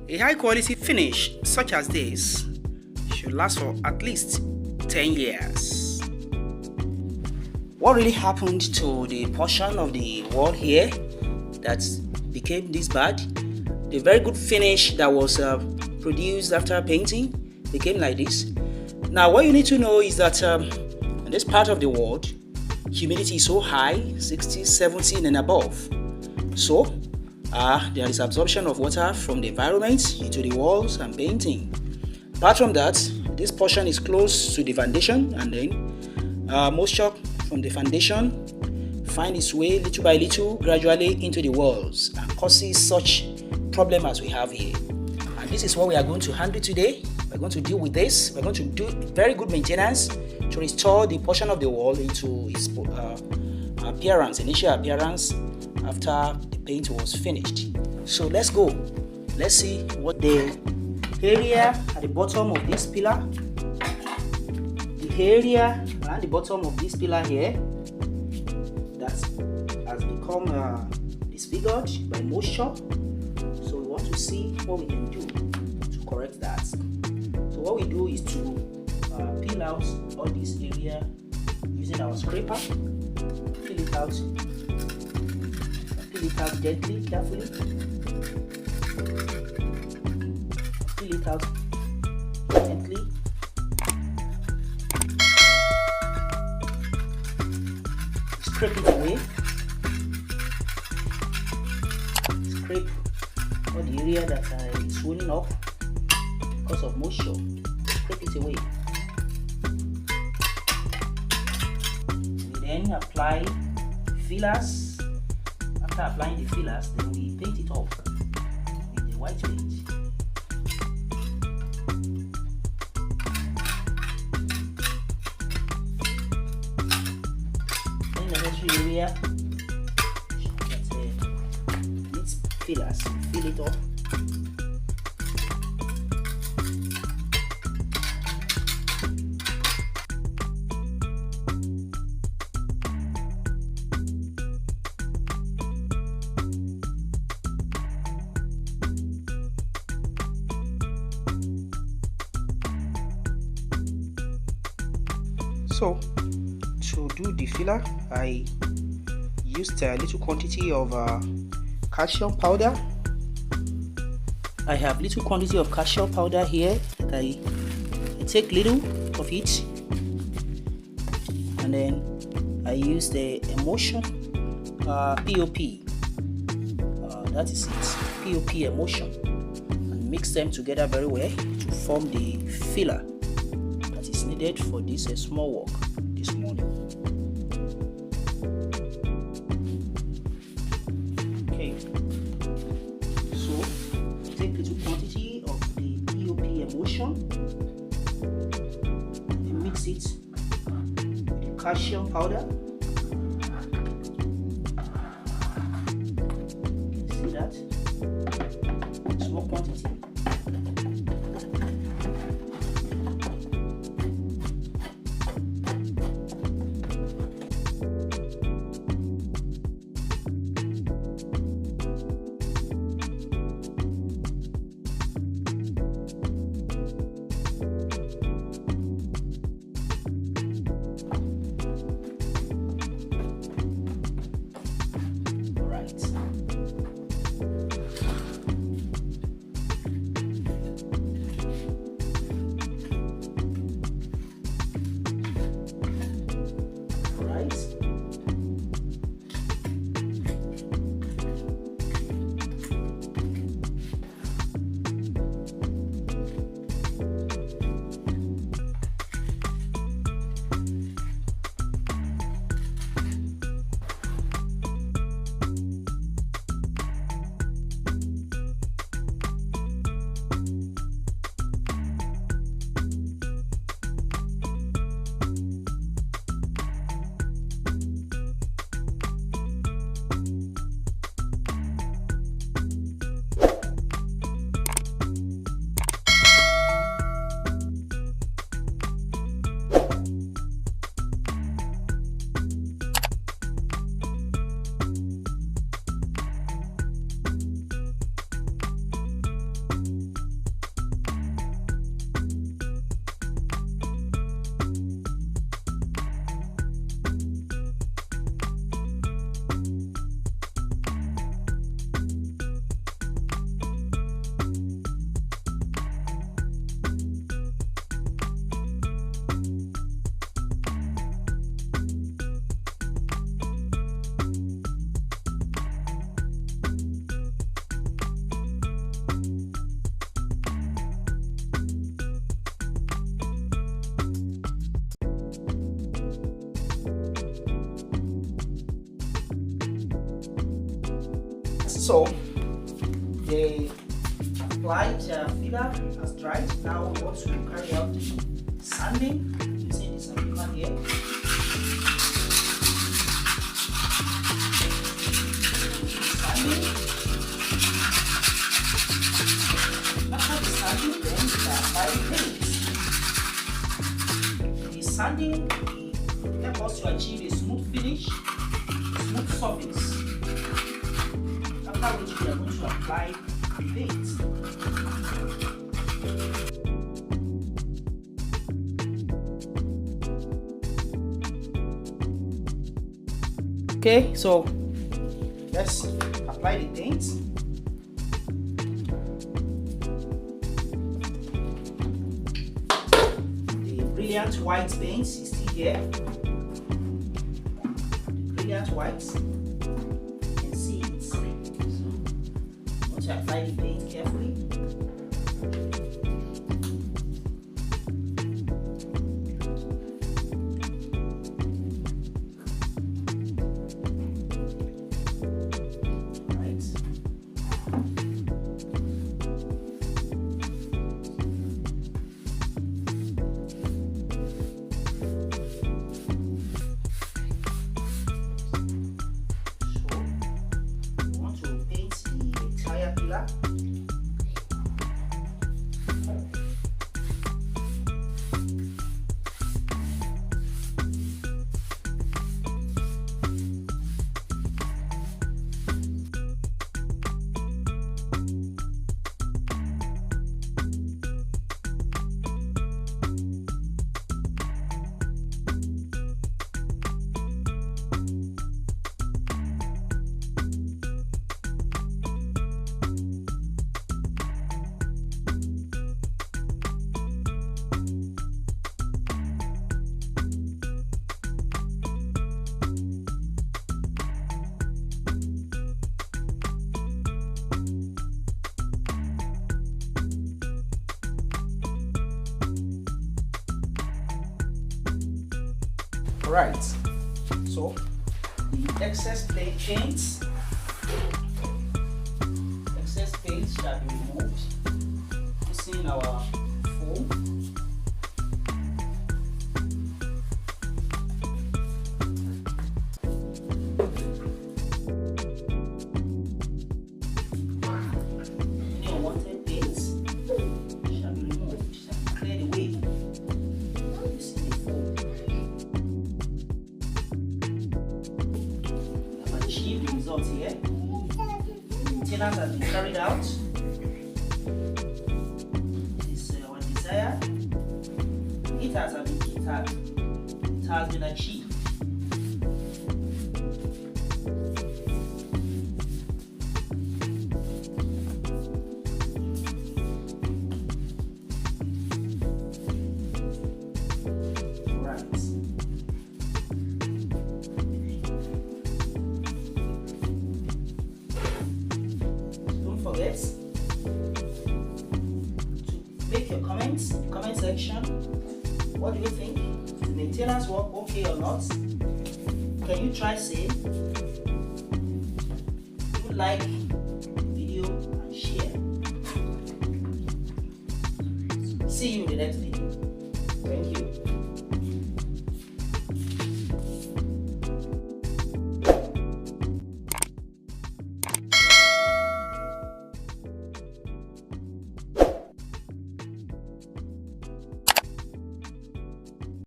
A high quality finish such as this should last for at least 10 years. What really happened to the portion of the wall here that became this bad? The very good finish that was produced after painting became like this. Now what you need to know is that in this part of the world, humidity is so high, 60, 70 and above. So there is absorption of water from the environment into the walls and painting. Apart from that, this portion is close to the foundation, and then moisture from the foundation find its way little by little gradually into the walls and causes such problem as we have here. And this is what we are going to handle today. We're going to deal with this. We're going to do very good maintenance to restore the portion of the wall into its initial appearance after the paint was finished. So let's go. Let's see what the area at the bottom of this pillar, the area around the bottom of this pillar here that has become disfigured by moisture. So we want to see what we can do to correct that. So what we do is to peel out all this area using our scraper. Peel it out gently, carefully. Peel it out gently. Scrape it away. Scrape all the area that is swelling up because of moisture. Scrape it away. We then apply fillers. After applying the fillers, then we paint it off with the white paint. In the necessary area that needs fillers, fill it off. So to do the filler, I used a little quantity of calcium powder. I have little quantity of calcium powder here that I take little of it, and then I use the emulsion POP. That is it, POP emulsion, and mix them together very well to form the filler needed for this small work this morning. Okay, so take little quantity of the POP emulsion and mix it with the calcium powder. See that? Small quantity. So the applied filler has dried. Now we want to carry out the sanding using the sandpaper here. Sanding. After the sanding, then we apply the paint. The sanding will help us to achieve a smooth finish, smooth surface. After which we are going to apply the paint. Okay, so let's apply the paint. The brilliant white paint is still here. The brilliant white. To apply the paint carefully. Right. Pillar. Right, so the excess paint shall be removed using our foam. Any unwanted paint shall be removed, shall be cleared away using the foam. Achieved the results here. Maintenance has been carried out. This is our desire. It has been achieved. Forget to make your comments in the comment section. What do you think? Is the maintenance work okay or not? Can you try save? You like the video and share. See you in the next video. Thank you.